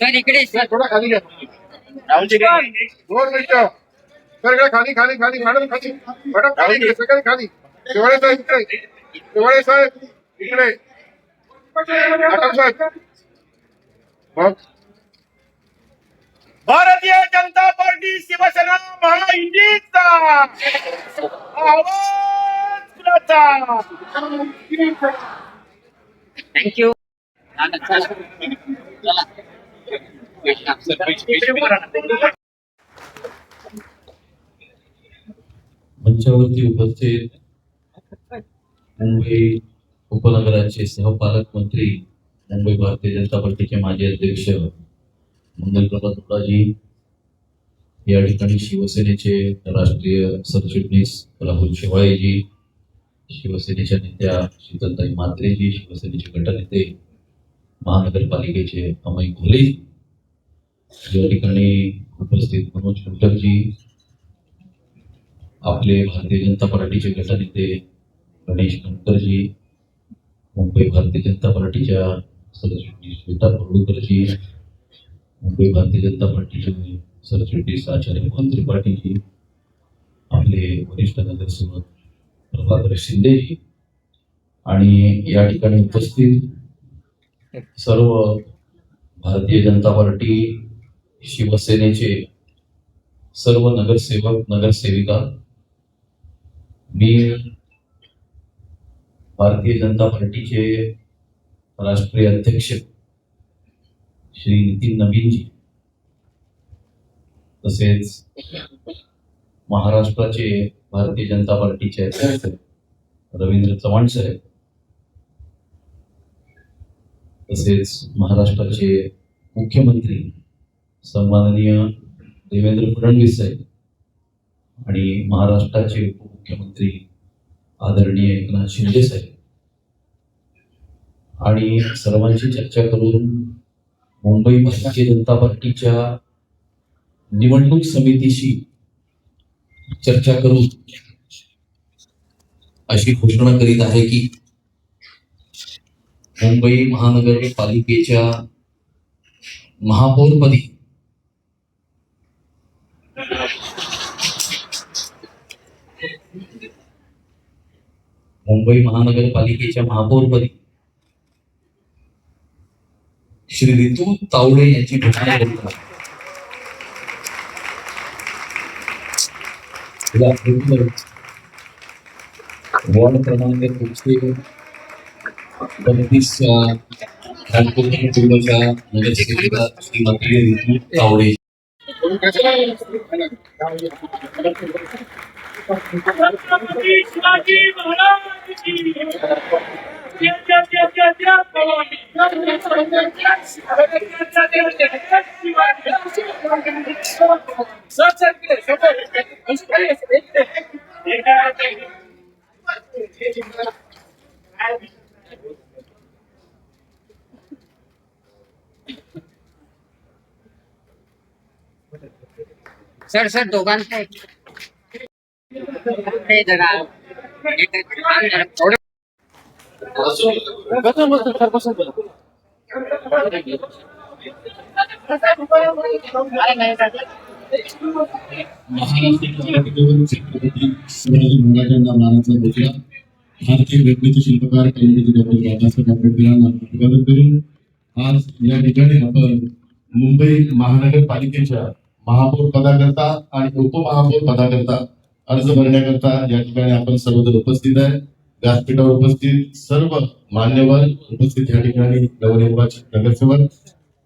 Sir इकडे थोडा खाली घ्या. दोन मिनिटं सर, इकडे खाली खाली खाली मॅडम खाली, मॅडम खाली घे, सगळे खाली. शेवाळे साहेब इकडे, शेवाळे साहेब इकडे, आठव साहेब. मग भारतीय जनता पार्टी शिवसेना महायुतीचा आवाज कुणाचा? थँक्यू. मंचावरती उपस्थित मुंबई उपनगराचे सहपालकमंत्री, मुंबई भारतीय जनता पार्टीचे माजी अध्यक्ष मंगलप्रभात तुडाजी, या ठिकाणी शिवसेनेचे राष्ट्रीय सरचिटणीस राहुल शेवाळेजी, शिवसेनेच्या नेत्या शीतलताई म्हात्रेजी, शिवसेनेचे गटनेते महानगरपालिकेचे अमय घोले, या ठिकाणी उपस्थित मनोज कुंटरजी, आपले भारतीय जनता पार्टीचे गटनेते गणेश कंटरजी, मुंबई भारतीय जनता पार्टीच्या सरचिटणीस श्वेता पडळकरजी, मुंबई भारतीय जनता पार्टीचे सरचिटणीस आचार्य मोहन त्रिपाठीजी, आपले वरिष्ठ नगरसेवक प्रभाकर शिंदेजी, आणि या ठिकाणी उपस्थित सर्व भारतीय जनता पार्टी शिवसेनेचे सर्व नगरसेवक नगरसेविका. मी भारतीय जनता पार्टीचे राष्ट्रीय अध्यक्ष श्री नितीन नवीनजी, तसेच महाराष्ट्राचे भारतीय जनता पार्टीचे अध्यक्ष रवींद्र चव्हाण साहेब, तसेच महाराष्ट्राचे मुख्यमंत्री सन्माननीय देवेंद्र फडणवीस साहेब आणि महाराष्ट्राचे उपमुख्यमंत्री आदरणीय एकनाथ शिंदे साहेब, आणि सर्वांची चर्चा करून मुंबई भारतीय जनता पार्टीच्या निवडणूक समितीशी चर्चा करून अशी घोषणा करीत आहे की मुंबई महानगरपालिकेच्या महापौरपदी श्री रितू तावडे यांची घोषणा करत आहे. वॉर्ड क्रमांक 32 नगरसेविका श्रीमती रितू तावडे. छत्रपती शिवाजी महाराज की जय जय जय जय सर सर दोघांचं हे जरा शिवाजी महाराजांना मानाचा बोलला. भारतीय घटनेचे शिल्पकार डॉक्टर बाबासाहेब आंबेडकरांना अभिवादन करून आज या ठिकाणी आपण मुंबई महानगरपालिकेच्या महापौर पदाकरता आणि उपमहापौर पदाकरता अर्ज भरण्याकरता या ठिकाणी आपण सर्वजण उपस्थित आहे. व्यासपीठावर उपस्थित सर्व मान्यवर उपस्थित या ठिकाणी नवनिर्वाचित नगरसेवक.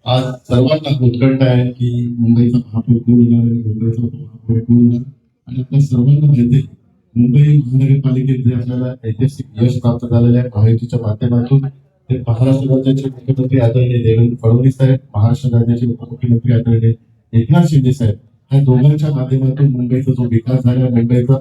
आज सर्वांना उत्कंठ आहे की मुंबईचा महापौर कोण होणार आणि मुंबईचा उपमहापौर कोण होणार. आणि आपल्या सर्वांना माहिती आहे मुंबई महानगरपालिकेत जे आपल्याला ऐतिहासिक यश प्राप्त झालेलं आहे महायुतीच्या माध्यमातून, ते महाराष्ट्र राज्याचे मुख्यमंत्री आदरणीय देवेंद्र फडणवीस साहेब, महाराष्ट्र राज्याचे उपमुख्यमंत्री आदरणीय एकनाथ शिंदे साहेब, ह्या दोघांच्या माध्यमातून मुंबईचा जो विकास झाला, मुंबईचा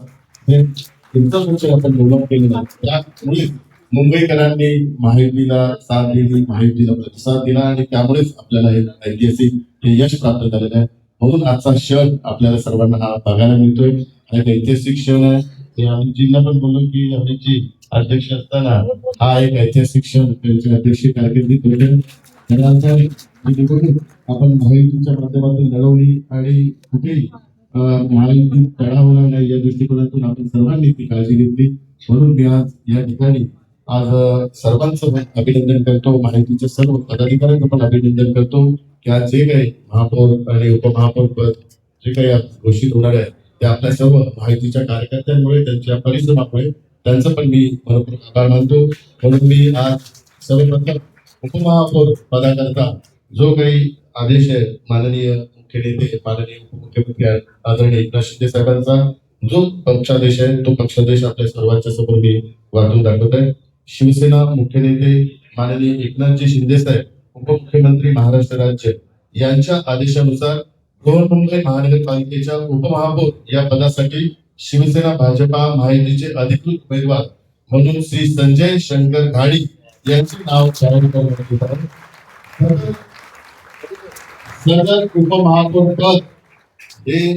इन्फ्रास्ट्रक्चर आपण डेव्हलप केलेलं आहे, त्यामुळे मुंबईकरांनी महायुतीला साथ दिली, महायुतीला प्रतिसाद दिला आणि त्यामुळेच आपल्याला हे ऐतिहासिक हे यश प्राप्त झालेलं आहे. म्हणून आजचा क्षण आपल्याला सर्वांना हा बघायला मिळतोय. हा एक ऐतिहासिक क्षण आहे. ते अमितजींना पण बोललो की अमितजी अध्यक्ष असताना हा एक ऐतिहासिक क्षण त्यांच्या अध्यक्षीय कारकिर्दीत होते. आणि आता ही निवडणूक आपण महायुतीच्या माध्यमातून लढवली आणि कुठेही महायुती तडा होणार नाही या दृष्टिकोनातून आपण सर्वांनी ती काळजी घेतली. म्हणून मी आज या ठिकाणी आज सर्वांचं अभिनंदन करतो. महायुतीच्या सर्व पदाधिकाऱ्यांचं पण अभिनंदन करतो की आज जे काही महापौर आणि उपमहापौर पद जे काही आज घोषित होणार आहे ते आपल्या सर्व माहितीच्या कार्यकर्त्यांमुळे, त्यांच्या परिश्रमामुळे त्यांचं पण मी मनपूर्वक आभार मानतो. म्हणून मी आज सर्वप्रथम उपमहापौर पदाकरता जो काही आदेश आहे माननीय मुख्य नेते, माननीय उपमुख्यमंत्री आदरणीय एकनाथ शिंदे साहेबांचा जो पक्षादेश आहे तो पक्षादेश आपल्या सर्वांच्या समोर मी वाचून दाखवत आहे. शिवसेना मुख्य नेते माननीय एकनाथजी शिंदे साहेब, उपमुख्यमंत्री महाराष्ट्र राज्य यांच्या आदेशानुसार बृहन्मुंबई महानगरपालिकेच्या उपमहापौर या पदासाठी शिवसेना भाजपा महायुतीचे अधिकृत उमेदवार म्हणून श्री संजय शंकर घाडी यांचे नाव जाहीर करण्यात येत आहे. सदर उपमहापौर पद हे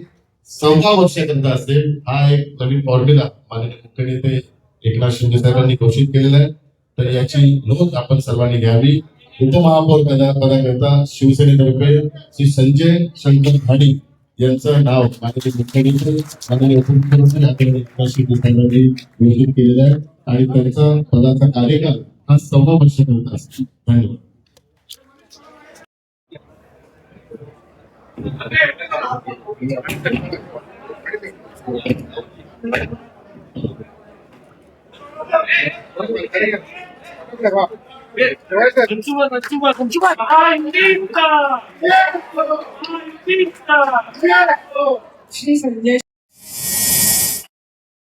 14 वर्षाकरता असेल. हा एक नवीन फॉर्म्युला माननीय मुख्य नेते एकनाथ शिंदे साहेबांनी घोषित केलेला आहे. तर याची नोंद आपण सर्वांनी घ्यावी. उपमहापौर पदाकरता शिवसेनेतर्फे श्री संजय शंकर घाडी यांचं नाव माननीय मुख्य नेते माननीय उपमुख्यमंत्री आदरणीय एकनाथ शिंदे साहेबांनी घोषित केलेला आहे आणि त्यांचा पदाचा कार्यकाल हा 14 वर्षाकरता असतो. धन्यवाद. महायुतीचा श्री संजय